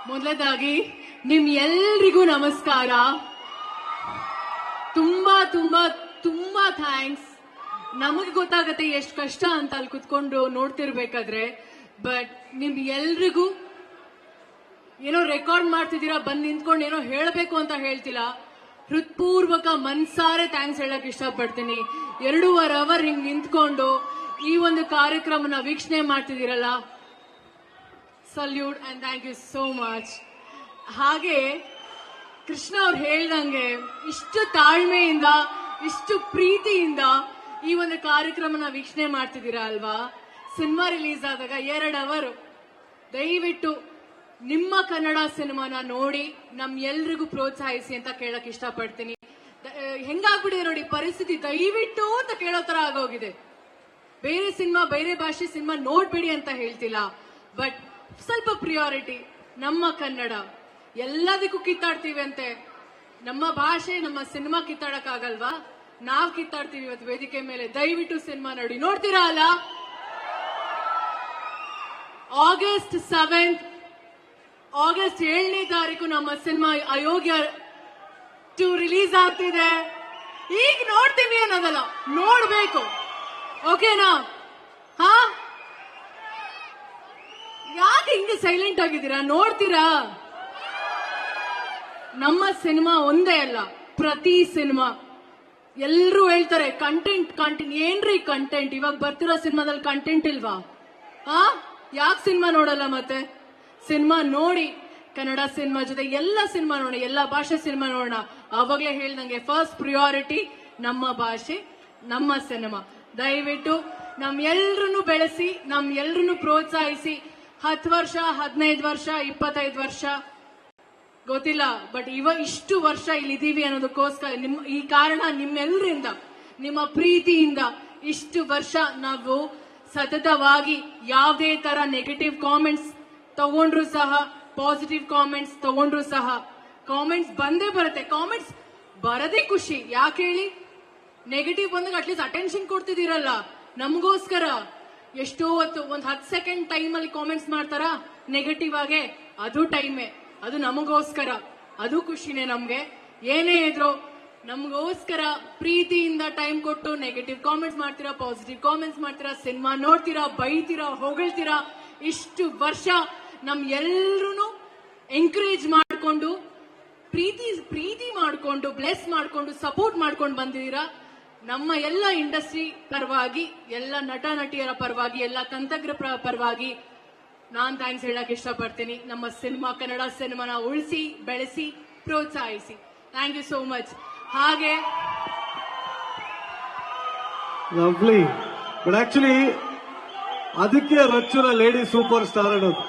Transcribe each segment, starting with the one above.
ಮೊದಲದಾಗಿ ನಿಮ್ ಎಲ್ರಿಗೂ ನಮಸ್ಕಾರ. ತುಂಬಾ ತುಂಬಾ ತುಂಬಾ ಥ್ಯಾಂಕ್ಸ್. ನಮಗೆ ಗೊತ್ತಾಗತ್ತೆ ಎಷ್ಟು ಕಷ್ಟ ಅಂತ ಅಲ್ಲಿ ಕುತ್ಕೊಂಡು ನೋಡ್ತಿರ್ಬೇಕಾದ್ರೆ. ಬಟ್ ನಿಮ್ ಎಲ್ರಿಗೂ ಏನೋ ರೆಕಾರ್ಡ್ ಮಾಡ್ತಿದ್ದೀರಾ, ಬಂದ್ ನಿಂತ್ಕೊಂಡು ಏನೋ ಹೇಳಬೇಕು ಅಂತ ಹೇಳ್ತಿಲ್ಲ, ಹೃತ್ಪೂರ್ವಕ ಮನ್ಸಾರೆ ಥ್ಯಾಂಕ್ಸ್ ಹೇಳಕ್ ಇಷ್ಟಪಡ್ತೀನಿ. 2.5 ಅವರ್ ಹಿಂಗ್ ನಿಂತ್ಕೊಂಡು ಈ ಒಂದು ಕಾರ್ಯಕ್ರಮನ ವೀಕ್ಷಣೆ ಮಾಡ್ತಿದ್ದೀರಲ್ಲ, salute and thank you so much. ಹಾಗೆ ಕೃಷ್ಣ ಅವ್ರು ಹೇಳ್ದಂಗೆ ಇಷ್ಟು ತಾಳ್ಮೆಯಿಂದ ಇಷ್ಟು ಪ್ರೀತಿಯಿಂದ ಈ ಒಂದು ಕಾರ್ಯಕ್ರಮನ ವೀಕ್ಷಣೆ ಮಾಡ್ತಿದ್ದೀರಾ ಅಲ್ವಾ. ಸಿನಿಮಾ ರಿಲೀಸ್ ಆದಾಗ 2 ಅವರ್ ದಯವಿಟ್ಟು ನಿಮ್ಮ ಕನ್ನಡ ಸಿನಿಮಾನ ನೋಡಿ ನಮ್ ಎಲ್ರಿಗೂ ಪ್ರೋತ್ಸಾಹಿಸಿ ಅಂತ ಕೇಳಕ್ ಇಷ್ಟಪಡ್ತೀನಿ. ಹೆಂಗಾಗ್ಬಿಟ್ಟಿದೆ ನೋಡಿ ಪರಿಸ್ಥಿತಿ, ದಯವಿಟ್ಟು ಅಂತ ಕೇಳೋ ತರ ಆಗೋಗಿದೆ. ಬೇರೆ ಸಿನಿಮಾ ಬೇರೆ ಭಾಷೆ ಸಿನಿಮಾ ನೋಡ್ಬೇಡಿ ಅಂತ ಹೇಳ್ತಿಲ್ಲ, ಬಟ್ ಸ್ವಲ್ಪ ಪ್ರಿಯಾರಿಟಿ ನಮ್ಮ ಕನ್ನಡ. ಎಲ್ಲದಕ್ಕೂ ಕಿತ್ತಾಡ್ತೀವಿ ಅಂತೆ, ನಮ್ಮ ಭಾಷೆ ನಮ್ಮ ಸಿನಿಮಾ ಕಿತ್ತಾಡಕ್ ಆಗಲ್ವಾ? ನಾವ್ ಕಿತ್ತಾಡ್ತೀವಿ ಇವತ್ತು ವೇದಿಕೆ ಮೇಲೆ. ದಯವಿಟ್ಟು ಸಿನಿಮಾ ನೋಡಿ. ನೋಡ್ತೀರಾ ಅಲ್ಲ? ಆಗಸ್ಟ್ 7 ಆಗಸ್ಟ್ 7ನೇ ತಾರೀಕು ನಮ್ಮ ಸಿನಿಮಾ ಅಯೋಗ್ಯ 2 ರಿಲೀಸ್ ಆಗ್ತಿದೆ. ಈಗ ನೋಡ್ತೀವಿ ಅನ್ನೋದಲ್ಲ, ನೋಡ್ಬೇಕು. ಓಕೆನಾ? ಹಾ, ಯಾಕೆ ಹಿಂಗೆ ಸೈಲೆಂಟ್ ಆಗಿದ್ದೀರಾ? ನೋಡ್ತೀರಾ? ನಮ್ಮ ಸಿನಿಮಾ ಒಂದೇ ಅಲ್ಲ, ಪ್ರತಿ ಸಿನಿಮಾ ಎಲ್ರು ಹೇಳ್ತಾರೆ ಕಂಟೆಂಟ್ ಏನ್ರಿ ಕಂಟೆಂಟ್? ಇವಾಗ ಬರ್ತಿರೋ ಸಿನಿಮಾದಲ್ಲಿ ಕಂಟೆಂಟ್ ಇಲ್ವಾ? ಹಾ, ಯಾಕೆ ಸಿನಿಮಾ ನೋಡಲ್ಲ? ಮತ್ತೆ ಸಿನಿಮಾ ನೋಡಿ, ಕನ್ನಡ ಸಿನಿಮಾ ಜೊತೆ ಎಲ್ಲ ಸಿನಿಮಾ ನೋಡೋಣ, ಎಲ್ಲ ಭಾಷೆ ಸಿನಿಮಾ ನೋಡೋಣ. ಆವಾಗಲೇ ಹೇಳ್ದಂಗೆ ಫಸ್ಟ್ ಪ್ರಿಯಾರಿಟಿ ನಮ್ಮ ಭಾಷೆ ನಮ್ಮ ಸಿನಿಮಾ. ದಯವಿಟ್ಟು ನಮ್ ಎಲ್ರನ್ನು ಬೆಳೆಸಿ, ನಮ್ ಎಲ್ರನ್ನು ಪ್ರೋತ್ಸಾಹಿಸಿ. 10 ವರ್ಷ 15 ವರ್ಷ 25 ವರ್ಷ ಗೊತ್ತಿಲ್ಲ, ಬಟ್ ಇಷ್ಟು ವರ್ಷ ಇಲ್ಲಿದ್ದೀವಿ ಅನ್ನೋದಕ್ಕೋಸ್ಕರ ಈ ಕಾರಣ ನಿಮ್ಮೆಲ್ಲರಿಂದ, ನಿಮ್ಮ ಪ್ರೀತಿಯಿಂದ ಇಷ್ಟು ವರ್ಷ ನಾವು ಸತತವಾಗಿ ಯಾವುದೇ ತರ ನೆಗೆಟಿವ್ ಕಾಮೆಂಟ್ಸ್ ತಗೊಂಡ್ರು ಸಹ, ಪಾಸಿಟಿವ್ ಕಾಮೆಂಟ್ಸ್ ತಗೊಂಡ್ರು ಸಹ, ಕಾಮೆಂಟ್ಸ್ ಬಂದೇ ಬರುತ್ತೆ. ಕಾಮೆಂಟ್ಸ್ ಬರದೇ ಖುಷಿ. ಯಾಕೆ ಹೇಳಿ? ನೆಗೆಟಿವ್ ಬಂದಾಗ ಅಟ್ಲೀಸ್ಟ್ ಅಟೆನ್ಷನ್ ಕೊಡ್ತಿದ್ದೀರಲ್ಲ ನಮಗೋಸ್ಕರ. ಎಷ್ಟೋ ಹೊತ್ತು ಒಂದು 10 ಸೆಕೆಂಡ್ ಟೈಮ್ ಅಲ್ಲಿ ಕಾಮೆಂಟ್ಸ್ ಮಾಡ್ತಾರಾ ನೆಗೆಟಿವ್ ಆಗಿ, ಅದು ಟೈಮೇ, ಅದು ನಮಗೋಸ್ಕರ, ಅದು ಖುಷಿನೇ ನಮ್ಗೆ. ಏನೇ ಇದ್ರು ನಮಗೋಸ್ಕರ ಪ್ರೀತಿಯಿಂದ ಟೈಮ್ ಕೊಟ್ಟು ನೆಗೆಟಿವ್ ಕಾಮೆಂಟ್ಸ್ ಮಾಡ್ತೀರಾ, ಪಾಸಿಟಿವ್ ಕಾಮೆಂಟ್ಸ್ ಮಾಡ್ತೀರಾ, ಸಿನಿಮಾ ನೋಡ್ತೀರಾ, ಬೈತೀರಾ, ಹೊಗಳ್ತೀರಾ. ಇಷ್ಟು ವರ್ಷ ನಮ್ ಎಲ್ರು ಎಂಕರೇಜ್ ಮಾಡ್ಕೊಂಡು, ಪ್ರೀತಿ ಮಾಡ್ಕೊಂಡು, ಬ್ಲೆಸ್ ಮಾಡ್ಕೊಂಡು, ಸಪೋರ್ಟ್ ಮಾಡ್ಕೊಂಡು ಬಂದಿದ್ದೀರಾ. ನಮ್ಮ ಎಲ್ಲ ಇಂಡಸ್ಟ್ರಿ ಪರವಾಗಿ, ಎಲ್ಲ ನಟ ನಟಿಯರ ಪರವಾಗಿ, ಎಲ್ಲ ತಂತ್ರಜ್ಞರ ಪರವಾಗಿ ನಾನ್ ಥ್ಯಾಂಕ್ಸ್ ಹೇಳಕ್ ಇಷ್ಟಪಡ್ತೀನಿ. ನಮ್ಮ ಸಿನಿಮಾ, ಕನ್ನಡ ಸಿನಿಮಾನ ಉಳಿಸಿ ಬೆಳೆಸಿ ಪ್ರೋತ್ಸಾಹಿಸಿ. Thank you so much. ಹಾಗೆ ಲವ್ಲಿ, ಬಟ್ ಆಕ್ಚುಲಿ ಅದಕ್ಕೆ ರಚ್ಚುನ ಲೇಡಿ ಸೂಪರ್ ಸ್ಟಾರ್ ಅನ್ನೋದು.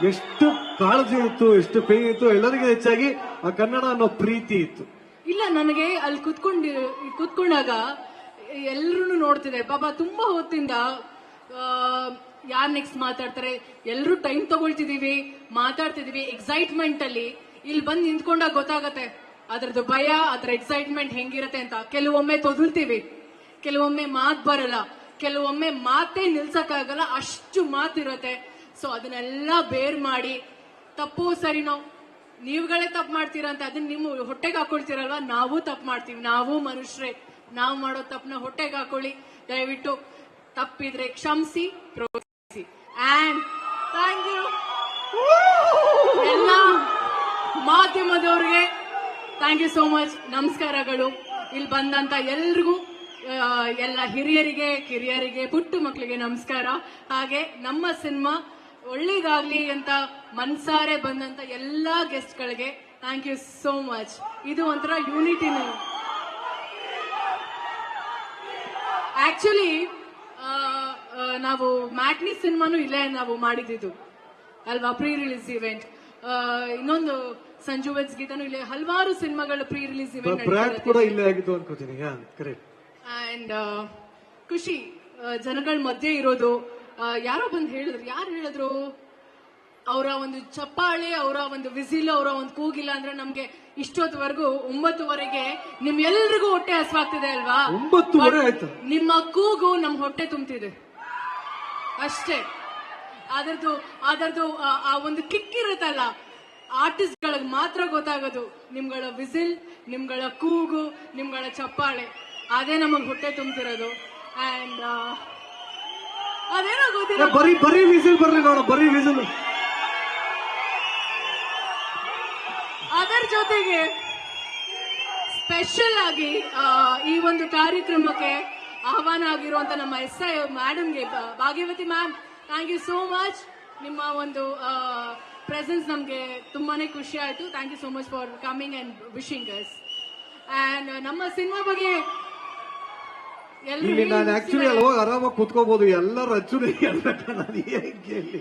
ಎಷ್ಟು ಕಾಳಜಿ ಇತ್ತು, ಎಷ್ಟು ಪೇನ್ ಇತ್ತು, ಎಲ್ಲರಿಗೂ ಹೆಚ್ಚಾಗಿ ಆ ಕನ್ನಡ ಅನ್ನೋ ಪ್ರೀತಿ ಇತ್ತು. ಇಲ್ಲ, ನನಗೆ ಅಲ್ಲಿ ಕುತ್ಕೊಂಡಾಗ ಎಲ್ರು ನೋಡ್ತಿದೆ ಪಾಪ, ತುಂಬಾ ಹೊತ್ತಿಂದ ಯಾರ್ ನೆಕ್ಸ್ಟ್ ಮಾತಾಡ್ತಾರೆ, ಎಲ್ರು ಟೈಮ್ ತಗೊಳ್ತಿದೀವಿ, ಮಾತಾಡ್ತಿದೀವಿ ಎಕ್ಸೈಟ್ಮೆಂಟ್ ಅಲ್ಲಿ. ಇಲ್ಲಿ ಬಂದು ನಿಂತ್ಕೊಂಡಾಗ ಗೊತ್ತಾಗತ್ತೆ ಅದ್ರದ್ದು ಭಯ, ಅದ್ರ ಎಕ್ಸೈಟ್ಮೆಂಟ್ ಹೆಂಗಿರತ್ತೆ ಅಂತ. ಕೆಲವೊಮ್ಮೆ ತೊದಲ್ತೀವಿ, ಕೆಲವೊಮ್ಮೆ ಮಾತ್ ಬರಲ್ಲ, ಕೆಲವೊಮ್ಮೆ ಮಾತೇ ನಿಲ್ಸಕ್ಕಾಗಲ್ಲ, ಅಷ್ಟು ಮಾತಿರತ್ತೆ. ಸೊ ಅದನ್ನೆಲ್ಲ ಬೇರ್ ಮಾಡಿ, ತಪ್ಪು ಸರಿನೋ ನೀವುಗಳೇ ತಪ್ಪು ಮಾಡ್ತೀರಾ ಅಂತ ಅದನ್ನ ನಿಮ್ಮ ಹೊಟ್ಟೆಗೆ ಹಾಕೊಳ್ತೀರಲ್ವಾ, ನಾವು ತಪ್ಪು ಮಾಡ್ತೀವಿ, ನಾವು ಮನುಷ್ಯರೇ, ನಾವು ಮಾಡೋ ತಪ್ಪನ್ನ ಹೊಟ್ಟೆಗೆ ಹಾಕೊಳ್ಳಿ. ದಯವಿಟ್ಟು ತಪ್ಪಿದ್ರೆ ಕ್ಷಮಿಸಿ, ಪ್ರೋತ್ಸಾಹಿಸಿ. ಅಂಡ್ ಥ್ಯಾಂಕ್ ಯು ಎಲ್ಲ ಮಾಧ್ಯಮದವ್ರಿಗೆ, ಥ್ಯಾಂಕ್ ಯು ಸೋ ಮಚ್. ನಮಸ್ಕಾರಗಳು. ಇಲ್ಲಿ ಬಂದಂತ ಎಲ್ರಿಗೂ, ಎಲ್ಲ ಹಿರಿಯರಿಗೆ, ಕಿರಿಯರಿಗೆ, ಪುಟ್ಟ ಮಕ್ಕಳಿಗೆ ನಮಸ್ಕಾರ. ಹಾಗೆ ನಮ್ಮ ಸಿನಿಮಾ ಒಳ್ಳೇದಾಗ್ಲಿ ಅಂತ ಮನ್ಸಾರೆ ಬಂದಂತ ಎಲ್ಲಾ ಗೆಸ್ಟ್ ಗಳಿಗೆ ಥ್ಯಾಂಕ್ ಯು ಸೋ ಮಚ್. ಇದು ಒಂಥರ ಯೂನಿಟಿನ. ಆಕ್ಚುಲಿ ನಾವು ಮ್ಯಾಟ್ನಿ ಸಿನಿಮಾನು ಇಲ್ಲೇ ನಾವು ಮಾಡಿದ್ದು ಅಲ್ವಾ, ಪ್ರೀ ರಿಲೀಸ್ ಇವೆಂಟ್. ಇನ್ನೊಂದು ಸಂಜು ವೆಡ್ಸ್ ಗೀತಾನು ಇಲ್ಲೇ, ಹಲವಾರು ಸಿನಿಮಾಗಳು ಪ್ರೀ ರಿಲೀಸ್ ಇವೆಂಟ್ ಕೂಡ ಇಲ್ಲೇ ಆಗಿದ್ದು ಅನ್ಕೋತೀನಿ. ಅಂಡ್ ಖುಷಿ ಜನಗಳ ಮಧ್ಯೆ ಇರೋದು. ಯಾರೋ ಬಂದು ಹೇಳಿದ್ರು, ಯಾರು ಹೇಳಿದ್ರು, ಅವರ ಒಂದು ಚಪ್ಪಾಳೆ, ಅವರ ಒಂದು ವಿಸಿಲ್, ಅವರ ಒಂದು ಕೂಗಿಲ್ಲ ಅಂದ್ರೆ ನಮ್ಗೆ ಇಷ್ಟೊತ್ತವರೆಗೂ 9ವರೆಗೆ ನಿಮ್ ಎಲ್ರಿಗೂ ಹೊಟ್ಟೆ ಹಸ್ವಾಗ್ತಿದೆ ಅಲ್ವಾ? 9 ಆಯ್ತು. ನಿಮ್ಮ ಕೂಗು ನಮ್ ಹೊಟ್ಟೆ ತುಂಬ್ತಿದೆ ಅಷ್ಟೇ. ಅದರದು ಆ ಒಂದು ಕಿಕ್ ಇರುತ್ತಲ್ಲ, ಆರ್ಟಿಸ್ಟ್ ಗಳಿಗೆ ಮಾತ್ರ ಗೊತ್ತಾಗೋದು. ನಿಮ್ಗಳ ವಿಸಿಲ್, ನಿಮ್ಗಳ ಕೂಗು, ನಿಮ್ಗಳ ಚಪ್ಪಾಳೆ, ಅದೇ ನಮಗ್ ಹೊಟ್ಟೆ ತುಂಬ್ತಿರೋದು. ಅಂಡ್ ಅದೇನೋ ಗೊತ್ತಿಲ್ಲ. ಬರೀ ವಿಸಿಲ್ ಬರ್ಲಿ ನೋಡ, ಬರೀ ವಿಸಿಲ್. ಅದರ ಜೊತೆಗೆ ಸ್ಪೆಷಲ್ ಆಗಿ ಈ ಒಂದು ಕಾರ್ಯಕ್ರಮಕ್ಕೆ ಆಹ್ವಾನ ಆಗಿರುವಂತ ನಮ್ಮ SI ಮೇಡಮ್ಗೆ, Bhagyavathi ma'am, thank you so much. ನಿಮ್ಮ ಒಂದು ಪ್ರೆಸೆನ್ಸ್ ನಮ್ಗೆ ತುಂಬಾನೇ ಖುಷಿ ಆಯ್ತು. Thank you so much for coming and wishing us. And ನಮ್ಮ ಸಿನಿಮಾ ಬಗ್ಗೆ ಇಲ್ಲಿ ನಾನು ಆಕ್ಚುಲಿ ಅಲ್ಲಿ ಹೋಗಿ ಆರಾಮಾಗಿ ಕುತ್ಕೋಬಹುದು. ಎಲ್ಲರ ಅಚ್ಚುನೇ ನಾನು ಹೇಗೆ